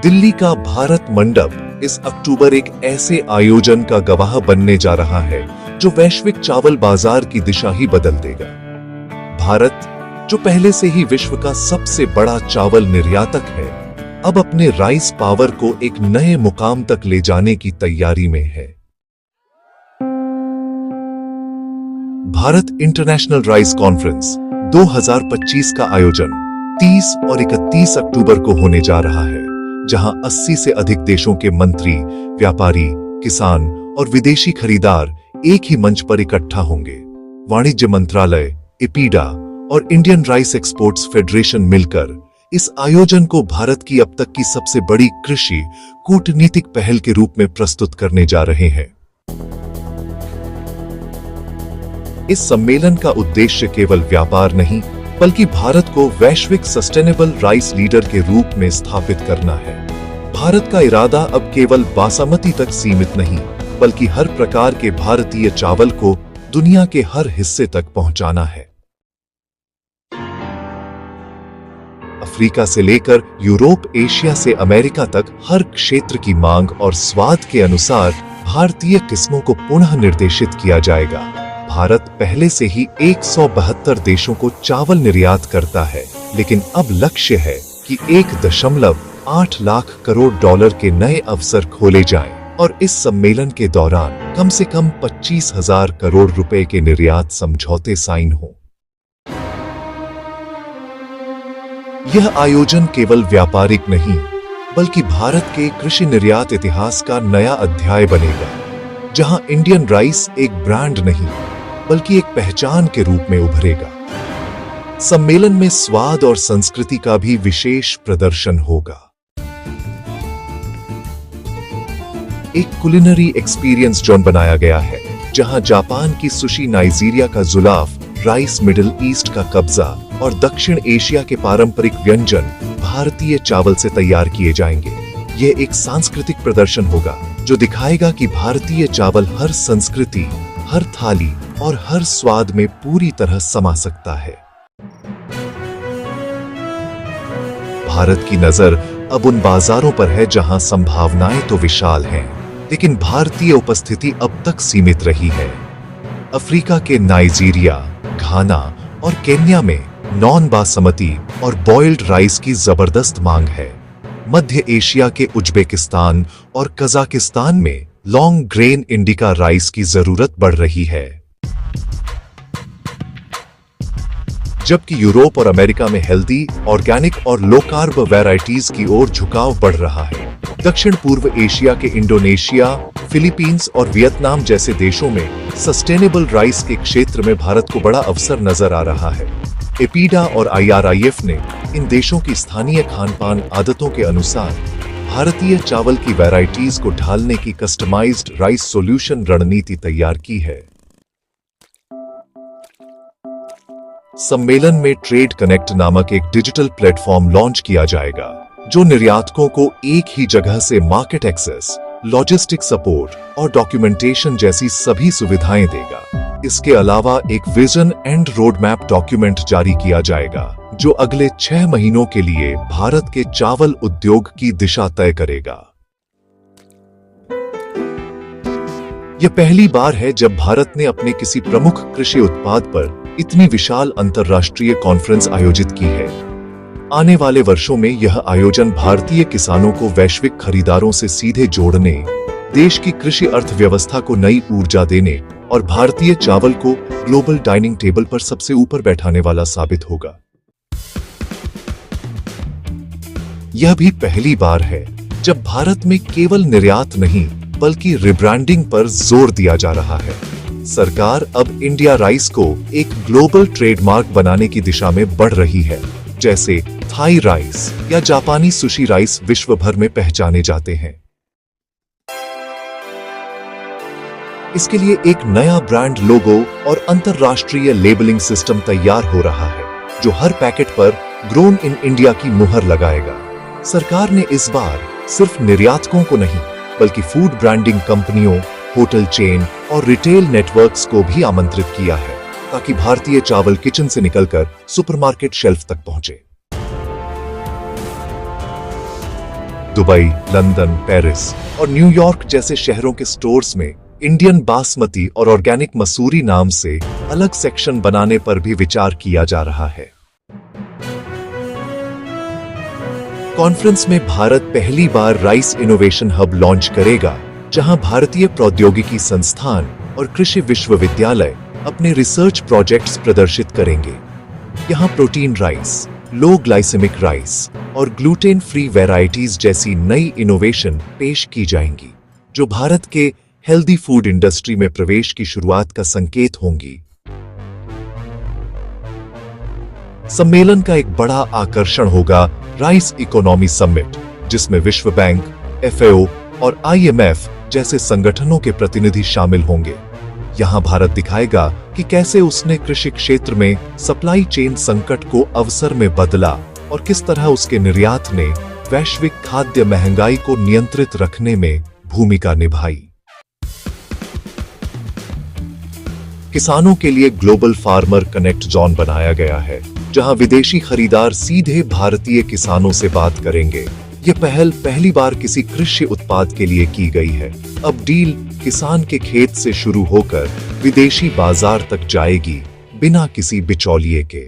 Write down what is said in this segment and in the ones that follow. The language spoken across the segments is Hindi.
दिल्ली का भारत मंडप इस अक्टूबर एक ऐसे आयोजन का गवाह बनने जा रहा है जो वैश्विक चावल बाजार की दिशा ही बदल देगा। भारत, जो पहले से ही विश्व का सबसे बड़ा चावल निर्यातक है, अब अपने राइस पावर को एक नए मुकाम तक ले जाने की तैयारी में है। भारत इंटरनेशनल राइस कॉन्फ्रेंस 2025 का आयोजन 30 और 31 अक्टूबर को होने जा रहा है, जहां 80 से अधिक देशों के मंत्री, व्यापारी, किसान और विदेशी खरीदार एक ही मंच पर इकट्ठा होंगे। वाणिज्य मंत्रालय, इपीडा और इंडियन राइस एक्सपोर्ट्स फेडरेशन मिलकर इस आयोजन को भारत की अब तक की सबसे बड़ी कृषि कूटनीतिक पहल के रूप में प्रस्तुत करने जा रहे हैं। इस सम्मेलन का उद्देश्य केवल व्यापार नहीं, बल्कि भारत को वैश्विक सस्टेनेबल राइस लीडर के रूप में स्थापित करना है। भारत का इरादा अब केवल बासमती तक सीमित नहीं, बल्कि हर प्रकार के भारतीय चावल को दुनिया के हर हिस्से तक पहुंचाना है। अफ्रीका से लेकर यूरोप, एशिया से अमेरिका तक हर क्षेत्र की मांग और स्वाद के अनुसार भारतीय किस्मों को पुनः निर्देशित किया जाएगा। भारत पहले से ही 172 देशों को चावल निर्यात करता है, लेकिन अब लक्ष्य है कि 1.8 लाख करोड़ डॉलर के नए अवसर खोले जाएं और इस सम्मेलन के दौरान कम से कम 25,000 करोड़ रुपए के निर्यात समझौते साइन हों। यह आयोजन केवल व्यापारिक नहीं, बल्कि भारत के कृषि निर्यात इतिहास का नया अध्याय बनेगा, जहां इंडियन राइस एक ब्रांड नहीं, बल्कि एक पहचान के रूप में उभरेगा। सम्मेलन में स्वाद और संस्कृति का भी विशेष प्रदर्शन होगा। एक कुलिनरी एक्सपीरियंस जोन बनाया गया है, जहां जापान की सुशी, नाइजीरिया का जुलाफ, राइस मिडिल ईस्ट का कब्जा और दक्षिण एशिया के पारंपरिक व्यंजन भारतीय चावल से तैयार किए जाएंगे। यह एक सांस्कृतिक प्रदर्शन होगा जो दिखाएगा कि भारतीय चावल हर संस्कृति, हर थाली और हर स्वाद में पूरी तरह समा सकता है। भारत की नजर अब उन बाजारों पर है जहां संभावनाएं तो विशाल हैं, लेकिन भारतीय उपस्थिति अब तक सीमित रही है। अफ्रीका के नाइजीरिया, घाना और केन्या में नॉन बासमती और बॉइल्ड राइस की जबरदस्त मांग है। मध्य एशिया के उज्बेकिस्तान और कजाकिस्तान में लॉन्ग ग्रेन इंडिका राइस की जरूरत बढ़ रही है, जबकि यूरोप और अमेरिका में हेल्दी, ऑर्गेनिक और लो कार्ब वैरायटीज की ओर झुकाव बढ़ रहा है। दक्षिण पूर्व एशिया के इंडोनेशिया, फिलीपींस और वियतनाम जैसे देशों में सस्टेनेबल राइस के क्षेत्र में भारत को बड़ा अवसर नजर आ रहा है। एपीडा और IRIF ने इन देशों की स्थानीय खानपान आदतों के अनुसार भारतीय चावल की वैरायटीज को ढालने की कस्टमाइज्ड राइस सॉल्यूशन रणनीति तैयार की है। सम्मेलन में ट्रेड कनेक्ट नामक एक डिजिटल प्लेटफॉर्म लॉन्च किया जाएगा, जो निर्यातकों को एक ही जगह से मार्केट एक्सेस, लॉजिस्टिक सपोर्ट और डॉक्यूमेंटेशन जैसी सभी सुविधाएं देगा। इसके अलावा एक vision and road map document जारी किया जाएगा, जो अगले 6 महीनों के लिए भारत के चावल उद्योग की दिशा तय करेगा। यह पहली बार है जब भारत ने अपने किसी प्रमुख कृषि उत्पाद पर इतनी विशाल अंतर्राष्ट्रीय कॉन्फ्रेंस आयोजित की है। आने वाले वर्षों में यह आयोजन भारतीय किसानों को वैश्विक खरीदारों से सीधे जोड़ने, देश की कृषि अर्थव्यवस्था को नई ऊर्जा देने और भारतीय चावल को ग्लोबल डाइनिंग टेबल पर सबसे ऊपर बैठाने वाला साबित होगा। यह भी पहली बार है जब भारत में केवल निर्यात नहीं, बल्कि रिब्रांडिंग पर जोर दिया जा रहा है। सरकार अब इंडिया राइस को एक ग्लोबल ट्रेडमार्क बनाने की दिशा में बढ़ रही है, जैसे थाई राइस या जापानी सुशी राइस विश्व भर में पहचाने जाते हैं। इसके लिए एक नया ब्रांड लोगो और अंतरराष्ट्रीय लेबलिंग सिस्टम तैयार हो रहा है, जो हर पैकेट पर ग्रोन इन इंडिया की मुहर लगाएगा। सरकार ने इस बार सिर्फ निर्यातकों को नहीं, बल्कि फूड ब्रांडिंग कंपनियों, होटल चेन और रिटेल नेटवर्क्स को भी आमंत्रित किया है, ताकि भारतीय चावल किचन से निकलकर सुपरमार्केट शेल्फ तक पहुंचे। दुबई, लंदन, पेरिस और न्यूयॉर्क जैसे शहरों के स्टोर्स में इंडियन बासमती और ऑर्गेनिक मसूरी नाम से अलग सेक्शन बनाने पर भी विचार किया जा रहा है। कॉन्फ्रेंस में भारत पहली बार राइस इनोवेशन हब लॉन्च करेगा, जहां भारतीय प्रौद्योगिकी संस्थान और कृषि विश्वविद्यालय अपने रिसर्च प्रोजेक्ट्स प्रदर्शित करेंगे। यहां प्रोटीन राइस, लो ग्लाइसेमिक राइस और ग्लूटेन फ्री वैरायटीज जैसी नई इनोवेशन पेश की जाएंगी, जो भारत के हेल्दी फूड इंडस्ट्री में प्रवेश की शुरुआत का संकेत होंगी। सम्मेलन का एक बड़ा आकर्षण होगा राइस इकोनॉमी समिट, जिसमें विश्व बैंक, FAO और IMF जैसे संगठनों के प्रतिनिधि शामिल होंगे। यहां भारत दिखाएगा कि कैसे उसने कृषि क्षेत्र में सप्लाई चेन संकट को अवसर में बदला और किस तरह उसके निर्यात ने वैश्विक खाद्य महंगाई को नियंत्रित रखने में भूमिका निभाई। किसानों के लिए ग्लोबल फार्मर कनेक्ट जोन बनाया गया है, जहां विदेशी खरीदार सीधे भारतीय किसानों से बात करेंगे। ये पहल पहली बार किसी कृषि उत्पाद के लिए की गई है। अब डील किसान के खेत से शुरू होकर विदेशी बाजार तक जाएगी, बिना किसी बिचौलिए के।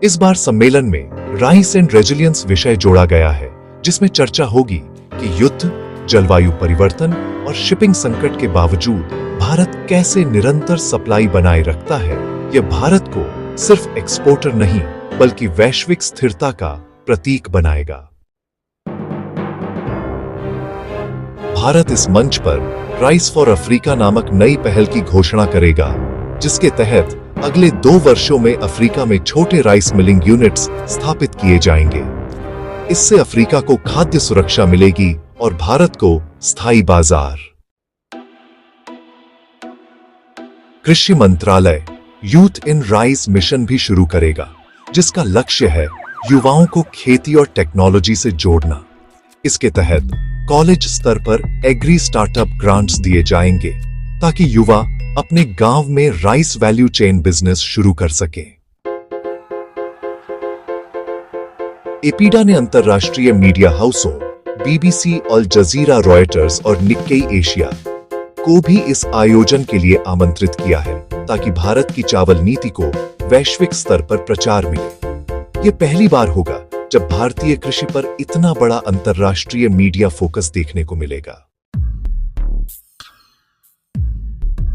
इस बार सम्मेलन में राइस एंड रेजिलियंस विषय जोड़ा गया है, जिसमें चर्चा होगी कि युद्ध, जलवायु परिवर्तन और शिपिंग संकट के बावजूद भारत कैसे निरंतर सप्लाई बनाए रखता है। यह भारत को सिर्फ एक्सपोर्टर नहीं, बल्कि वैश्विक स्थिरता का प्रतीक बनाएगा। भारत इस मंच पर राइस फॉर अफ्रीका नामक नई पहल की घोषणा करेगा, जिसके तहत अगले 2 वर्षों में अफ्रीका में छोटे राइस मिलिंग यूनिट्स स्थापित किए जाएंगे। इससे अफ्रीका को खाद्य सुरक्षा मिलेगी और भारत को स्थायी बाजार। कृषि मंत्रालय यूथ इन राइस मिशन भी शुरू करेगा, जिसका लक्ष्य है युवाओं को खेती और टेक्नोलॉजी से जोड़ना। इसके तहत कॉलेज स्तर पर एग्री स्टार्टअप ग्रांट्स दिए जाएंगे, ताकि युवा अपने गांव में राइस वैल्यू चेन बिजनेस शुरू कर सकें। एपीडा ने अंतर्राष्ट्रीय मीडिया हाउसों BBC, अल जजीरा, रॉयटर्स और निक्केई एशिया को भी इस आयोजन के लिए आमंत्रित किया है, ताकि भारत की चावल नीति को वैश्विक स्तर पर प्रचार मिले। ये पहली बार होगा जब भारतीय कृषि पर इतना बड़ा अंतर्राष्ट्रीय मीडिया फोकस देखने को मिलेगा।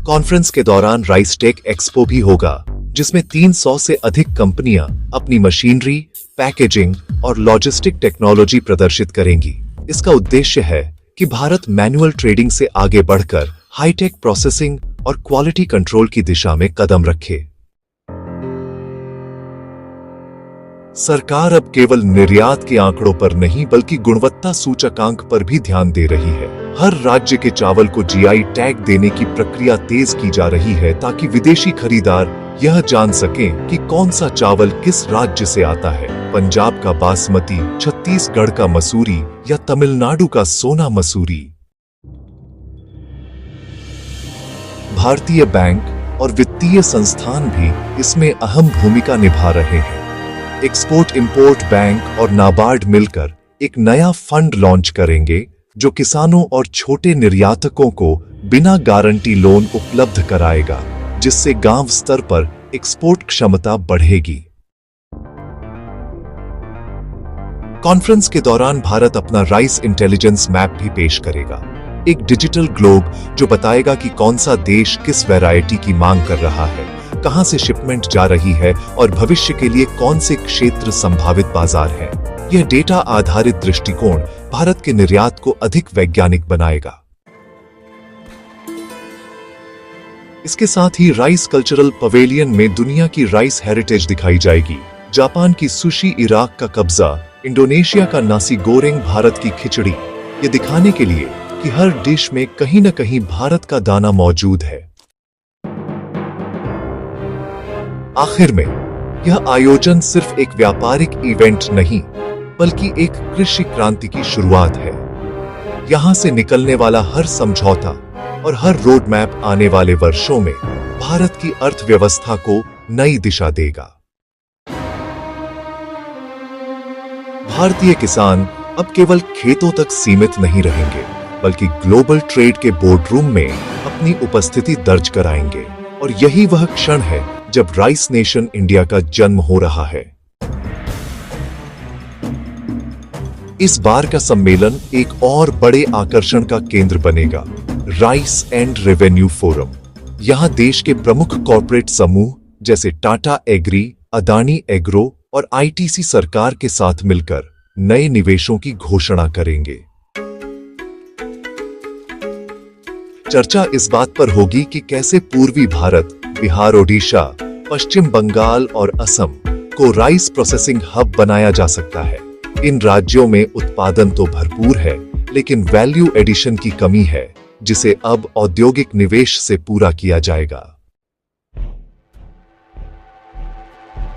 कॉन्फ्रेंस के दौरान राइस टेक एक्सपो भी होगा, जिसमें 300 से अधिक कंपनियां अपनी मशीनरी, पैकेजिंग और लॉजिस्टिक टेक्नोलॉजी प्रदर्शित करेंगी। इसका उद्देश्य है कि भारत मैनुअल ट्रेडिंग से आगे बढ़कर हाईटेक प्रोसेसिंग और क्वालिटी कंट्रोल की दिशा में कदम रखे। सरकार अब केवल निर्यात के आंकड़ों पर नहीं, बल्कि गुणवत्ता सूचकांक पर भी ध्यान दे रही है। हर राज्य के चावल को GI टैग देने की प्रक्रिया तेज की जा रही है, ताकि विदेशी खरीदार यह जान सकें कि कौन सा चावल किस राज्य से आता है। पंजाब का बासमती, छत्तीसगढ़ का मसूरी या तमिलनाडु का सोना मसूरी। भारतीय बैंक और वित्तीय संस्थान भी इसमें अहम भूमिका निभा रहे हैं। एक्सपोर्ट इंपोर्ट बैंक और नाबार्ड मिलकर एक नया फंड लॉन्च करेंगे, जो किसानों और छोटे निर्यातकों को बिना गारंटी लोन उपलब्ध कराएगा, जिससे गांव स्तर पर एक्सपोर्ट क्षमता बढ़ेगी। कॉन्फ्रेंस के दौरान भारत अपना राइस इंटेलिजेंस मैप भी पेश करेगा, एक डिजिटल ग्लोब जो बताएगा कि कौन सा देश किस वैरायटी की मांग कर रहा है, कहां से शिपमेंट जा रही है और भविष्य के लिए कौन से क्षेत्र संभावित बाजार हैं। यह डेटा आधारित दृष्टिकोण भारत के निर्यात को अधिक वैज्ञानिक बनाएगा। इसके साथ ही राइस कल्चरल पवेलियन में दुनिया की राइस हेरिटेज दिखाई जाएगी। जापान की सुशी, इराक का कब्जा, इंडोनेशिया का नासी गोरेंग, भारत की खिचड़ी, ये दिखाने के लिए कि हर डिश में कहीं न कहीं भारत का दाना मौजूद है। आखिर में यह आयोजन सिर्फ एक व्यापारिक इवेंट नहीं, बल्कि एक कृषि क्रांति की शुरुआत है। यहां से निकलने वाला हर समझौता और हर रोड मैप आने वाले वर्षों में भारत की अर्थव्यवस्था को नई दिशा देगा। भारतीय किसान अब केवल खेतों तक सीमित नहीं रहेंगे, बल्कि ग्लोबल ट्रेड के बोर्डरूम में अपनी उपस्थिति दर्ज कराएंगे। और यही वह क्षण है जब राइस नेशन इंडिया का जन्म हो रहा है। इस बार का सम्मेलन एक और बड़े आकर्षण का केंद्र बनेगा, राइस एंड रेवेन्यू फोरम। यहां देश के प्रमुख कॉर्पोरेट समूह जैसे टाटा एग्री, अदानी एग्रो और आईटीसी सरकार के साथ मिलकर नए निवेशों की घोषणा करेंगे। चर्चा इस बात पर होगी कि कैसे पूर्वी भारत, बिहार, ओडिशा, पश्चिम बंगाल और असम को राइस प्रोसेसिंग हब बनाया जा सकता है। इन राज्यों में उत्पादन तो भरपूर है, लेकिन वैल्यू एडिशन की कमी है, जिसे अब औद्योगिक निवेश से पूरा किया जाएगा।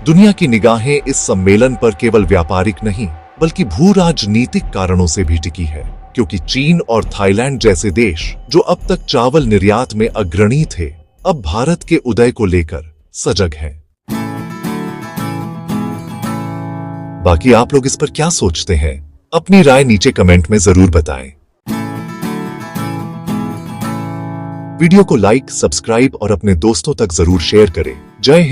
दुनिया की निगाहें इस सम्मेलन पर केवल व्यापारिक नहीं, बल्कि भू राजनीतिक कारणों से भी टिकी है, क्योंकि चीन और थाईलैंड जैसे देश जो अब तक चावल निर्यात में अग्रणी थे, अब भारत के उदय को लेकर सजग हैं। बाकी आप लोग इस पर क्या सोचते हैं? अपनी राय नीचे कमेंट में जरूर बताएं। वीडियो को लाइक, सब्सक्राइब और अपने दोस्तों तक जरूर शेयर करें। जय हिंद।